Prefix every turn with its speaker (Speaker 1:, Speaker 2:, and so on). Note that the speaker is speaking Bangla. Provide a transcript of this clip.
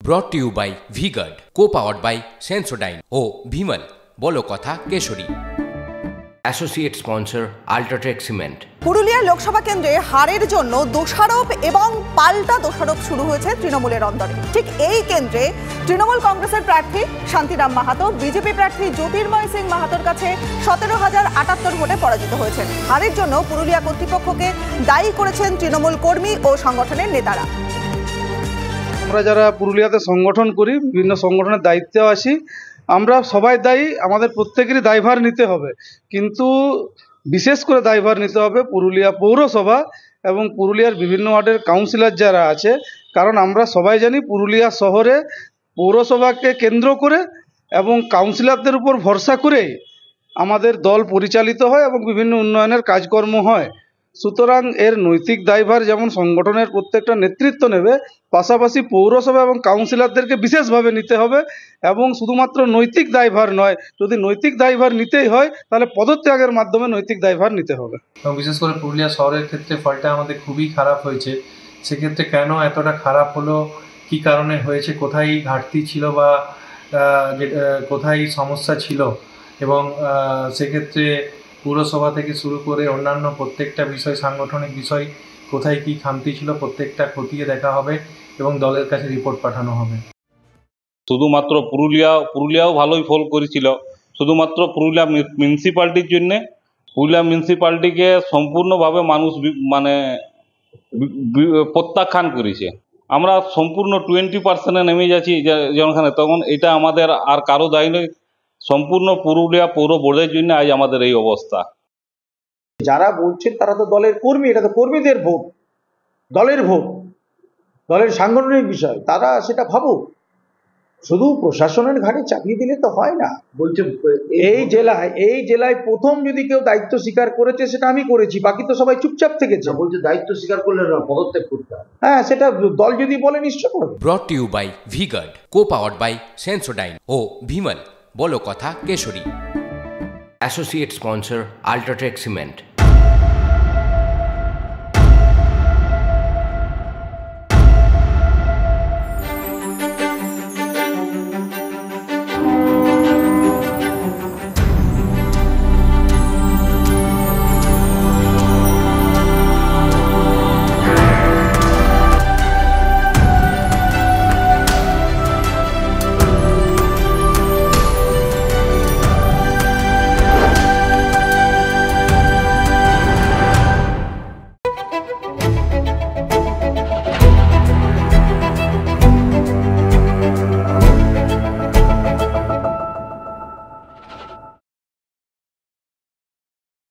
Speaker 1: brought to you by V-Guard, co-powered by Sensodyne O Vimal বলো কথা কেশরী। Associate sponsor UltraTech cement.
Speaker 2: Purulia Lok Sabha কেন্দ্রে হারের জন্য দোষারোপ এবং পাল্টা দোষারোপ শুরু হয়েছে তৃণমূলের অন্দরে। ঠিক এই কেন্দ্রে তৃণমূল কংগ্রেসের প্রার্থী শান্তিরাম মাহাতো বিজেপি প্রার্থী জ্যোতির্ময় সিং মাহাতোর কাছে 17,078 ভোটে পরাজিত হয়েছেন। হারের জন্য পুরুলিয়া কর্তৃপক্ষকে দায়ী করেছেন তৃণমূল কর্মী ও সংগঠনের নেতারা।
Speaker 3: আমরা যারা পুরুলিয়াতে সংগঠন করি, বিভিন্ন সংগঠনের দায়িত্বে আসি, আমরা সবাই দায়ী, আমাদের প্রত্যেকেরই দায়ভার নিতে হবে। কিন্তু বিশেষ করে দায়ভার নিতে হবে পুরুলিয়া পৌরসভা এবং পুরুলিয়ার বিভিন্ন ওয়ার্ডের কাউন্সিলর যারা আছে। কারণ আমরা সবাই জানি পুরুলিয়া শহরে পৌরসভাকে কেন্দ্র করে এবং কাউন্সিলরদের উপর ভরসা করেই আমাদের দল পরিচালিত হয় এবং বিভিন্ন উন্নয়নের কাজকর্ম হয়। সুতরাং এর নৈতিক দায়ভার যেমন সংগঠনের প্রত্যেকটা নেতৃত্ব নেবে, পাশাপাশি পৌরসভা এবং কাউন্সিলরদেরকে বিশেষভাবে নিতে হবে। এবং শুধুমাত্র নৈতিক দায়ভার নয়, যদি নৈতিক দায়ভার নিতেই হয় তাহলে পদত্যাগের মাধ্যমে নৈতিক দায়ভার নিতে হবে।
Speaker 4: এবং বিশেষ করে পুরুলিয়া শহরের ক্ষেত্রে ফলটা আমাদের খুবই খারাপ হয়েছে। সেক্ষেত্রে কেন এতটা খারাপ হলো, কী কারণে হয়েছে, কোথায় ঘাটতি ছিল বা কোথায় সমস্যা ছিল, এবং সেক্ষেত্রে পুরসভা থেকে শুরু করে অন্যান্য প্রত্যেকটা বিষয়, সাংগঠনিক বিষয় কোথায় কী খামতি ছিল প্রত্যেকটা খতিয়ে দেখা হবে এবং দলের কাছে রিপোর্ট পাঠানো হবে।
Speaker 5: শুধুমাত্র পুরুলিয়াও ভালোই ফল করেছিল, শুধুমাত্র পুরুলিয়া মিউনিসিপ্যালিটির জন্যে পুরুলিয়া মিউনিসিপ্যালিটিকে সম্পূর্ণভাবে মানুষ প্রত্যাখ্যান করেছে। আমরা সম্পূর্ণ 20% নেমে যাচ্ছি যেখানে, তখন এটা আমাদের আর কারো দায়ী নয়, সম্পূর্ণ পুরুলিয়া পৌর বোর্ডের জন্য আজ আমাদের এই অবস্থা।
Speaker 6: যারা বলছেন তারা তো দলের কর্মী, এটা তো কর্মীদের ভোট, দলের ভোট, দলের সাংগঠনিক বিষয়, তারা সেটা ভাবুক। শুধু প্রশাসনের ঘাড়ে চাপিয়ে দিলে তো হয় না। বলছে এই জেলায় প্রথম যদি কেউ দায়িত্ব স্বীকার করেছে সেটা আমি করেছি, বাকি তো সবাই চুপচাপ থেকেছে। বলছে দায়িত্ব স্বীকার করলে না, পদত্যাগ করতে হবে। হ্যাঁ, সেটা দল যদি বলে নিশ্চয় করবে।
Speaker 1: brought to you by V-Guard, co-powered by Sensodyne O Vimal বলো কথা কেশরী। Associate sponsor UltraTech cement.